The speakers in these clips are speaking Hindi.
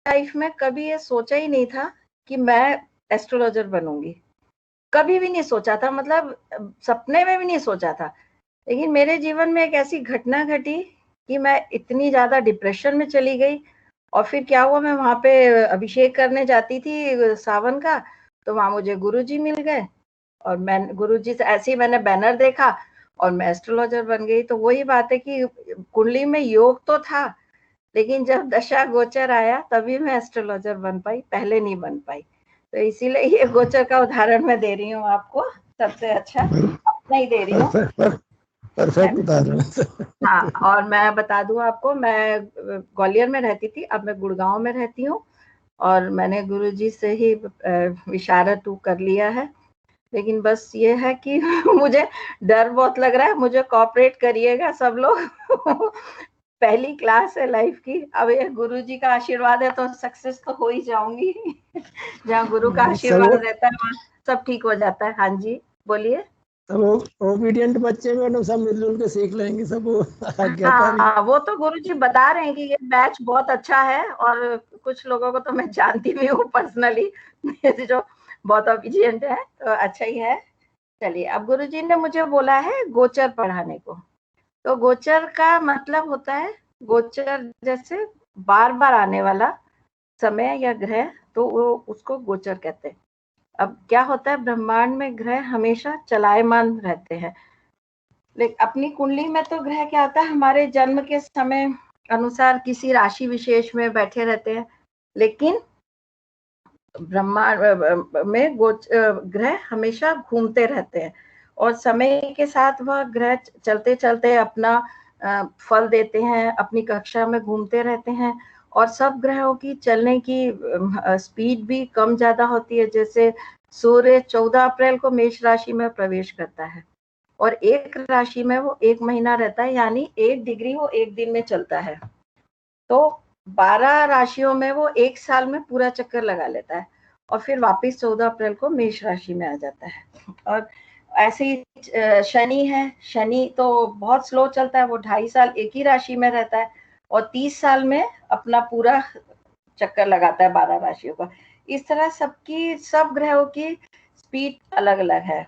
लाइफ में कभी ये सोचा ही नहीं था कि मैं एस्ट्रोलॉजर बनूंगी, कभी भी नहीं सोचा था, मतलब सपने में भी नहीं सोचा था। लेकिन मेरे जीवन में एक ऐसी घटना घटी कि मैं इतनी ज्यादा डिप्रेशन में चली गई। और फिर क्या हुआ, मैं वहां पे अभिषेक करने जाती थी सावन का, तो वहां मुझे गुरुजी मिल गए और मैं गुरुजी से ऐसे ही मैंने बैनर देखा और मैं एस्ट्रोलॉजर बन गई। तो वही बात है कि कुंडली में योग तो था, लेकिन जब दशा गोचर आया तभी मैं एस्ट्रोलॉजर बन पाई, पहले नहीं बन पाई। तो इसीलिए ये गोचर का उदाहरण मैं दे रही हूँ आपको, सबसे अच्छा अपना ही दे रही हूँ। परफेक्ट उदाहरण। हाँ, और मैं बता दूं आपको, मैं ग्वालियर में रहती थी, अब मैं गुड़गांव में रहती हूँ और मैंने गुरुजी से ही विशारद 2 कर लिया है। लेकिन बस ये है कि मुझे डर बहुत लग रहा है, मुझे कोऑपरेट करिएगा सब लोग। पहली क्लास है लाइफ की, अब ये गुरुजी का आशीर्वाद है तो सक्सेस तो हो ही जाऊंगी। जहाँ गुरु का आशीर्वाद सब रहता है वहाँ सब ठीक हो जाता है। हाँ जी, बोलिए। सब ओबीडियंट बच्चे मैडम सब मिलजुल के सीख लेंगे सब, वो आज्ञाकारी। हाँ, वो तो गुरुजी बता रहे हैं कि ये बैच बहुत अच्छा है, और कुछ लोगों को तो मैं जानती भी हूँ पर्सनली, जो बहुत ऑब्डिएंट है, तो अच्छा ही है। चलिए, अब गुरुजी ने मुझे बोला है गोचर पढ़ाने को। तो गोचर का मतलब होता है, गोचर जैसे बार बार आने वाला समय या ग्रह, तो वो उसको गोचर कहते हैं। अब क्या होता है, ब्रह्मांड में ग्रह हमेशा चलायमान रहते हैं। लेकिन अपनी कुंडली में तो ग्रह क्या होता है, हमारे जन्म के समय अनुसार किसी राशि विशेष में बैठे रहते हैं। लेकिन ब्रह्मांड में ग्रह हमेशा घूमते रहते हैं, और समय के साथ वह ग्रह चलते चलते अपना फल देते हैं, अपनी कक्षा में घूमते रहते हैं। और सब ग्रहों की चलने की स्पीड भी कम ज्यादा होती है। जैसे सूर्य 14 अप्रैल को मेष राशि में प्रवेश करता है और एक राशि में वो 1 महीना रहता है, यानी 1 डिग्री वो 1 दिन में चलता है। तो 12 राशियों में वो 1 साल में पूरा चक्कर लगा लेता है और फिर वापस 14 अप्रैल को मेष राशि में आ जाता है। और ऐसे ही शनि है, शनि तो बहुत स्लो चलता है, वो 2.5 साल एक ही राशि में रहता है और 30 साल में अपना पूरा चक्कर लगाता है 12 राशियों का। इस तरह सबकी, सब ग्रहों की स्पीड अलग अलग है।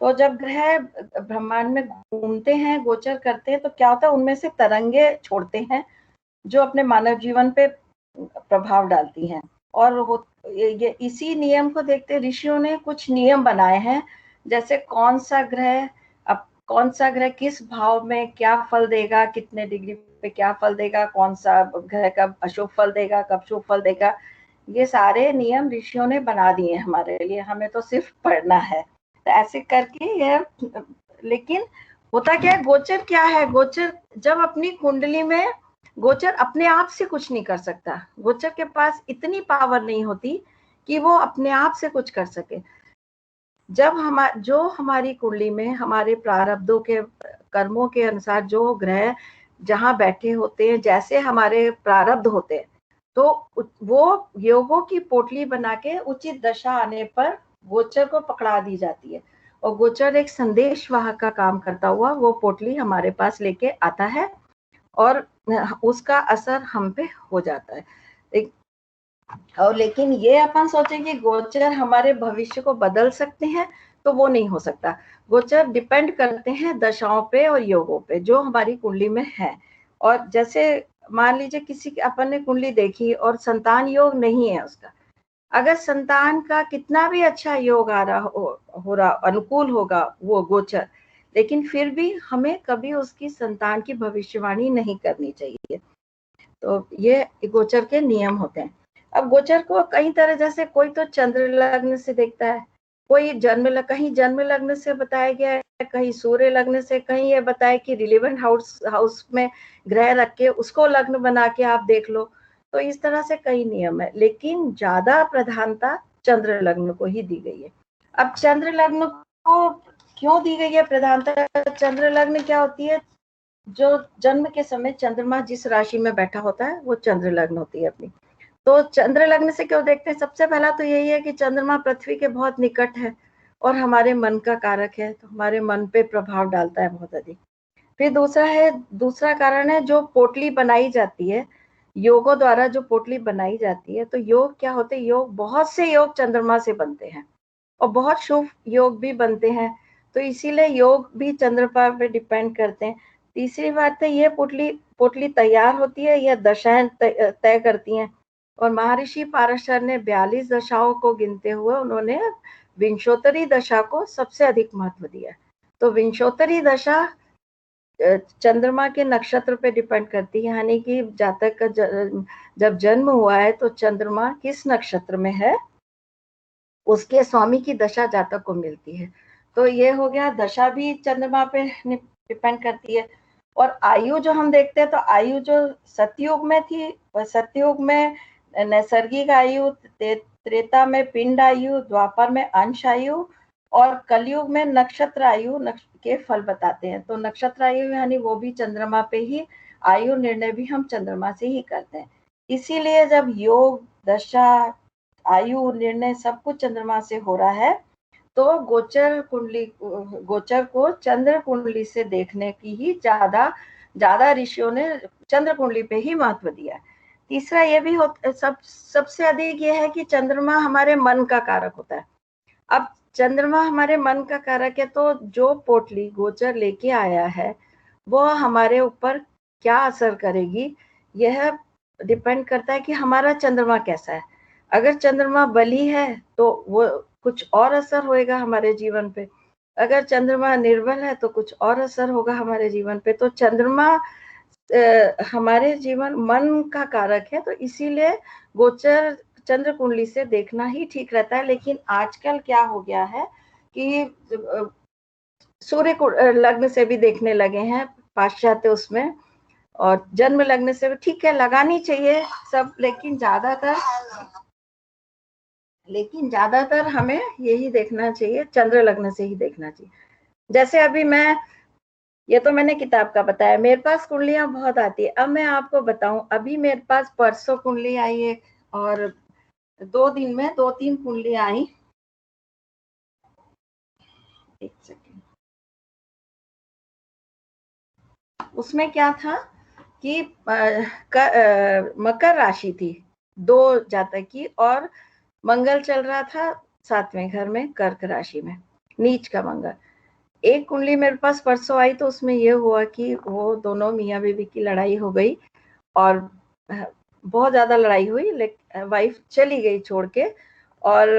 तो जब ग्रह ब्रह्मांड में घूमते हैं, गोचर करते हैं, तो क्या होता है, उनमें से तरंगे छोड़ते हैं जो अपने मानव जीवन पे प्रभाव डालती हैं। और ये इसी नियम को देखते ऋषियों ने कुछ नियम बनाए हैं, जैसे कौन सा ग्रह, अब कौन सा ग्रह किस भाव में क्या फल देगा, कितने डिग्री पे क्या फल देगा, कौन सा ग्रह कब अशुभ फल देगा, कब शुभ फल देगा, ये सारे नियम ऋषियों ने बना दिए हमारे लिए, हमें तो सिर्फ पढ़ना है। तो ऐसे करके ये, लेकिन होता क्या है, गोचर क्या है, गोचर जब अपनी कुंडली में, गोचर अपने आप से कुछ नहीं कर सकता, गोचर के पास इतनी पावर नहीं होती कि वो अपने आप से कुछ कर सके। जब जो हमारी कुंडली में हमारे प्रारब्धों के, कर्मों के अनुसार जो ग्रह जहां बैठे होते हैं, जैसे हमारे प्रारब्ध होते हैं, तो वो योगों की पोटली बना के उचित दशा आने पर गोचर को पकड़ा दी जाती है। और गोचर एक संदेश वाहक का काम करता हुआ वो पोटली हमारे पास लेके आता है और उसका असर हम पे हो जाता है। और लेकिन ये अपन सोचे कि गोचर हमारे भविष्य को बदल सकते हैं, तो वो नहीं हो सकता। गोचर डिपेंड करते हैं दशाओं पे और योगों पे जो हमारी कुंडली में है। और जैसे मान लीजिए किसी की अपन ने कुंडली देखी और संतान योग नहीं है उसका, अगर संतान का कितना भी अच्छा योग आ रहा हो रहा, अनुकूल होगा वो गोचर, लेकिन फिर भी हमें कभी उसकी संतान की भविष्यवाणी नहीं करनी चाहिए। तो ये गोचर के नियम होते हैं। अब गोचर को कई तरह, जैसे कोई तो चंद्र लग्न से देखता है, कोई कहीं जन्म लग्न से बताया गया है, कहीं सूर्य लग्न से, कहीं ये बताया कि रिलेवेंट हाउस में ग्रह रख के उसको लग्न बना के आप देख लो। तो इस तरह से कई नियम है, लेकिन ज्यादा प्रधानता चंद्र लग्न को ही दी गई है। अब चंद्र लग्न को क्यों दी गई है प्रधानता? चंद्र लग्न क्या होती है, जो जन्म के समय चंद्रमा जिस राशि में बैठा होता है वो चंद्र लग्न होती है अपनी। तो चंद्र लग्न से क्यों देखते हैं, सबसे पहला तो यही है कि चंद्रमा पृथ्वी के बहुत निकट है और हमारे मन का कारक है, तो हमारे मन पे प्रभाव डालता है बहुत अधिक। फिर दूसरा कारण है जो पोटली बनाई जाती है, योगों द्वारा जो पोटली बनाई जाती है, तो योग क्या होते हैं, योग बहुत से योग चंद्रमा से बनते हैं और बहुत शुभ योग भी बनते हैं, तो इसीलिए योग भी चंद्रमा पे डिपेंड करते हैं। तीसरी बात है, ये पोटली पोटली तैयार होती है, यह दशाएं तय करती हैं, और महर्षि पाराशर ने 42 दशाओं को गिनते हुए उन्होंने विंशोत्तरी दशा को सबसे अधिक महत्व दिया। तो विंशोत्तरी दशा चंद्रमा के नक्षत्र पे डिपेंड करती है, यानी कि जातक का जब जन्म हुआ है तो चंद्रमा किस नक्षत्र में है, उसके स्वामी की दशा जातक को मिलती है। तो ये हो गया, दशा भी चंद्रमा पे डिपेंड करती है। और आयु जो हम देखते हैं, तो आयु जो सतयुग में थी, वह सतयुग में नैसर्गिक आयु, त्रेता में पिंड आयु, द्वापर में अंश आयु, और कलयुग में नक्षत्र आयु के फल बताते हैं। तो नक्षत्र आयु यानी वो भी चंद्रमा पे ही, आयु निर्णय भी हम चंद्रमा से ही करते हैं। इसीलिए जब योग, दशा, आयु निर्णय सब कुछ चंद्रमा से हो रहा है, तो गोचर को चंद्र कुंडली से देखने की ही ज्यादा ऋषियों ने चंद्र कुंडली पे ही महत्व दिया है। तीसरा ये भी सबसे अधिक ये है कि चंद्रमा हमारे मन का कारक होता है। अब चंद्रमा हमारे मन का कारक है, तो जो पोटली गोचर लेके आया है वो हमारे ऊपर क्या असर करेगी, यह डिपेंड करता है कि हमारा चंद्रमा कैसा है। अगर चंद्रमा बली है तो वो कुछ और असर होएगा हमारे जीवन पे, अगर चंद्रमा निर्बल है तो कुछ और असर होगा हमारे जीवन पे। तो चंद्रमा हमारे जीवन मन का कारक है, तो इसीलिए गोचर चंद्र कुंडली से देखना ही ठीक रहता है। लेकिन आजकल क्या हो गया है कि सूर्य लग्न से भी देखने लगे हैं पाश्चात्य उसमें, और जन्म लग्न से भी ठीक है, लगानी चाहिए सब, लेकिन ज्यादातर हमें यही देखना चाहिए, चंद्र लग्न से ही देखना चाहिए। जैसे अभी ये तो मैंने किताब का बताया, मेरे पास कुंडलियां बहुत आती है। अब मैं आपको बताऊं, अभी मेरे पास परसों कुंडली आई है, और 2 दिन में 2-3 कुंडली आई। एक सेकेंड, उसमें क्या था कि मकर राशि थी 2 जातक की, और मंगल चल रहा था 7वें घर में, कर्क राशि में, नीच का मंगल। एक कुंडली मेरे पास परसों आई, तो उसमें ये हुआ कि वो दोनों मियाँ बीवी की लड़ाई हो गई, और बहुत ज्यादा लड़ाई हुई, लेकिन वाइफ चली गई छोड़ के, और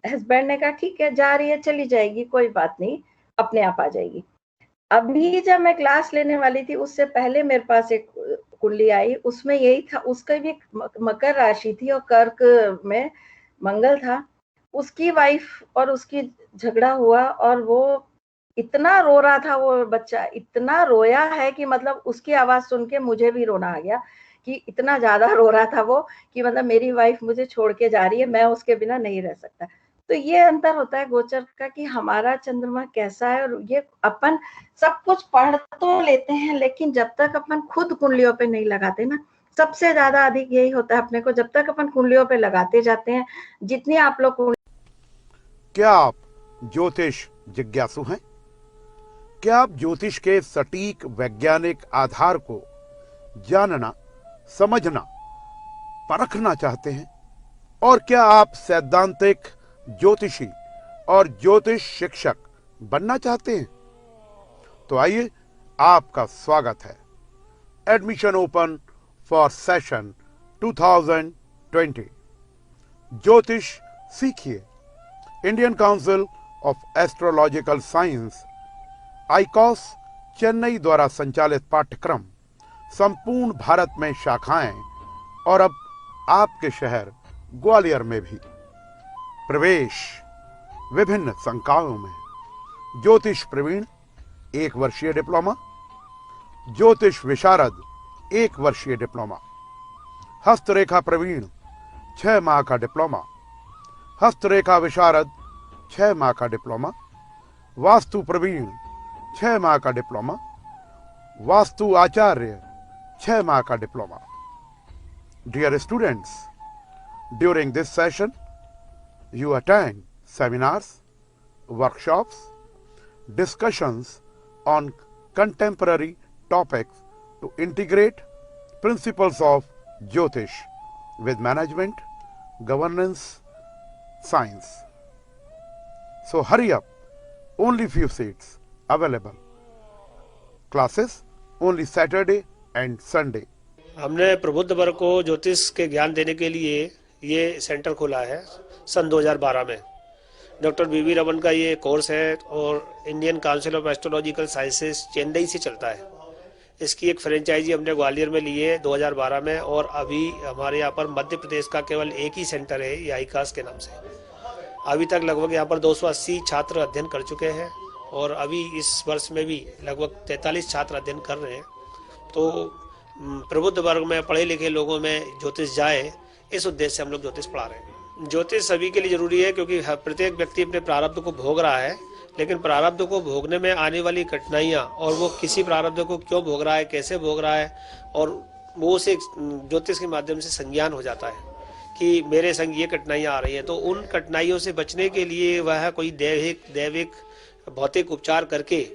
हस्बैंड ने कहा ठीक है, जा रही है चली जाएगी, कोई बात नहीं, अपने आप आ जाएगी। अभी जब मैं क्लास लेने वाली थी, उससे पहले मेरे पास एक कुंडली आई, उसमें यही था, उसका भी मकर राशि थी और कर्क में मंगल था। उसकी वाइफ और उसकी झगड़ा हुआ, और वो इतना रो रहा था, वो बच्चा इतना रोया है कि मतलब उसकी आवाज सुन के मुझे भी रोना आ गया, कि इतना ज्यादा रो रहा था वो, कि मतलब मेरी वाइफ मुझे छोड़ के जा रही है, मैं उसके बिना नहीं रह सकता। तो ये अंतर होता है गोचर का, कि हमारा चंद्रमा कैसा है। और ये अपन सब कुछ पढ़ तो लेते हैं, लेकिन जब तक अपन खुद कुंडलियों पे नहीं लगाते ना, सबसे ज्यादा अधिक यही होता है अपने को, जब तक अपन कुंडलियों पे लगाते जाते हैं, जितनी आप लोग। क्या आप ज्योतिष जिज्ञासु हैं? क्या आप ज्योतिष के सटीक वैज्ञानिक आधार को जानना, समझना, परखना चाहते हैं? और क्या आप सैद्धांतिक ज्योतिषी और ज्योतिष शिक्षक बनना चाहते हैं? तो आइए, आपका स्वागत है। Admission open for session 2020। ज्योतिष सीखिए। Indian Council of Astrological Science ICAS Chennai द्वारा संचालित पाठ्यक्रम, संपूर्ण भारत में शाखाएं, और अब आपके शहर ग्वालियर में भी। प्रवेश विभिन्न संकायों में। ज्योतिष प्रवीण 1 वर्षीय डिप्लोमा, ज्योतिष विशारद 1 वर्षीय डिप्लोमा, हस्तरेखा प्रवीण 6 माह का डिप्लोमा, हस्तरेखा विशारद 6 माह का डिप्लोमा, वास्तु प्रवीण 6 माह का डिप्लोमा, वास्तु आचार्य 6 माह का diploma. Dear students, during this session you attend seminars, workshops, discussions on contemporary topics to integrate principles of Jyotish with management, governance, science. So hurry up, only few seats available. Classes only Saturday and Sunday. हमने प्रबुद्ध वर्ग को ज्योतिष के ज्ञान देने के लिए ये सेंटर खोला है सन 2012 में। डॉक्टर बीवी रमन का ये कोर्स है और Indian Council of astrological sciences Chennai से चलता है। इसकी एक फ्रेंचाइजी हमने ग्वालियर में ली है 2012 में, और अभी हमारे यहाँ पर मध्य प्रदेश का केवल एक ही सेंटर है, ये आईकास के नाम से। अभी तक लगभग यहाँ पर 280 छात्र अध्ययन कर चुके हैं और अभी इस वर्ष में भी लगभग 43 छात्र अध्ययन कर रहे हैं। तो प्रबुद्ध वर्ग में पढ़े लिखे लोगों में ज्योतिष जाए, इस उद्देश्य से हम लोग ज्योतिष पढ़ा रहे हैं। ज्योतिष सभी के लिए जरूरी है क्योंकि प्रत्येक व्यक्ति अपने प्रारब्ध को भोग रहा है, लेकिन प्रारब्ध को भोगने में आने वाली कठिनाइयाँ और वो किसी प्रारब्ध को क्यों भोग रहा है, कैसे भोग रहा है, और वो उसे ज्योतिष के माध्यम से संज्ञान हो जाता है कि मेरे संग ये कठिनाइयाँ आ रही हैं। तो उन कठिनाइयों से बचने के लिए वह कोई दैविक भौतिक उपचार करके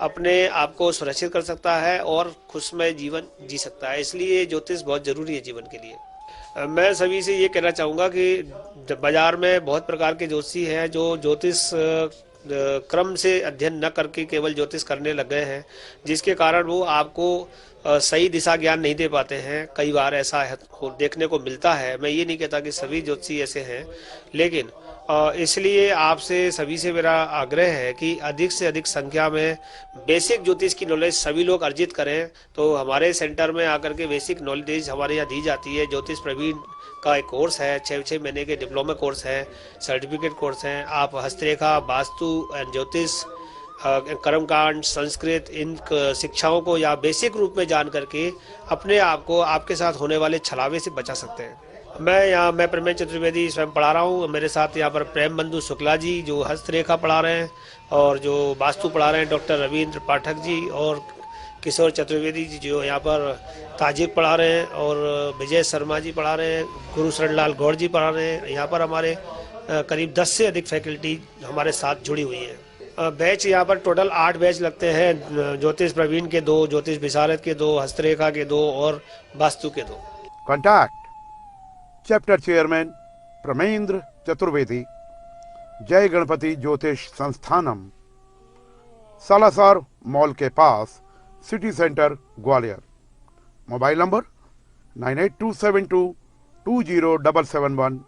अपने आप को सुरक्षित कर सकता है और खुशमय जीवन जी सकता है। इसलिए ज्योतिष बहुत जरूरी है जीवन के लिए। मैं सभी से ये कहना चाहूँगा कि बाजार में बहुत प्रकार के ज्योतिषी हैं जो ज्योतिष क्रम से अध्ययन न करके केवल ज्योतिष करने लग गए हैं, जिसके कारण वो आपको सही दिशा ज्ञान नहीं दे पाते हैं। कई बार ऐसा देखने को मिलता है। मैं ये नहीं कहता कि सभी ज्योतिषी ऐसे हैं, लेकिन इसलिए आपसे सभी से मेरा आग्रह है कि अधिक से अधिक संख्या में बेसिक ज्योतिष की नॉलेज सभी लोग अर्जित करें। तो हमारे सेंटर में आकर के बेसिक नॉलेज हमारे यहाँ दी जाती है। ज्योतिष प्रवीण का एक कोर्स है, 6 महीने के डिप्लोमा कोर्स है, सर्टिफिकेट कोर्स हैं। आप हस्तरेखा, वास्तु एंड ज्योतिष, कर्मकांड, संस्कृत, इन शिक्षाओं को या बेसिक रूप में जान करके अपने आप को आपके साथ होने वाले छलावे से बचा सकते हैं। मैं प्रमेय चतुर्वेदी स्वयं पढ़ा रहा हूँ। मेरे साथ यहाँ पर प्रेम बंधु शुक्ला जी जो हस्तरेखा पढ़ा रहे हैं, और जो वास्तु पढ़ा रहे हैं डॉक्टर रविंद्र पाठक जी, और किशोर चतुर्वेदी जी जो यहाँ पर ताजिक पढ़ा रहे हैं, और विजय शर्मा जी पढ़ा रहे हैं, गुरु शरणलाल गौड़ जी पढ़ा रहे हैं। यहाँ पर हमारे करीब 10 से अधिक फैकल्टी हमारे साथ जुड़ी हुई है। बैच यहाँ पर टोटल 8 बैच लगते हैं। ज्योतिष प्रवीण के 2, ज्योतिष विशारद के 2, हस्तरेखा के 2 और वास्तु के 2। Contact chapter chairman Pramendra Chaturvedi, Jai Ganapati Jyotish Sansthanam, Salasar mall के पास, City Centre Gwalior. Mobile number 9827220771,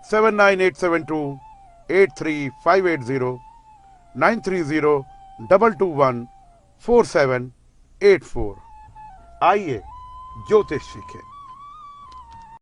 7987283580, 9302214784। आइए ज्योतिष सीखें।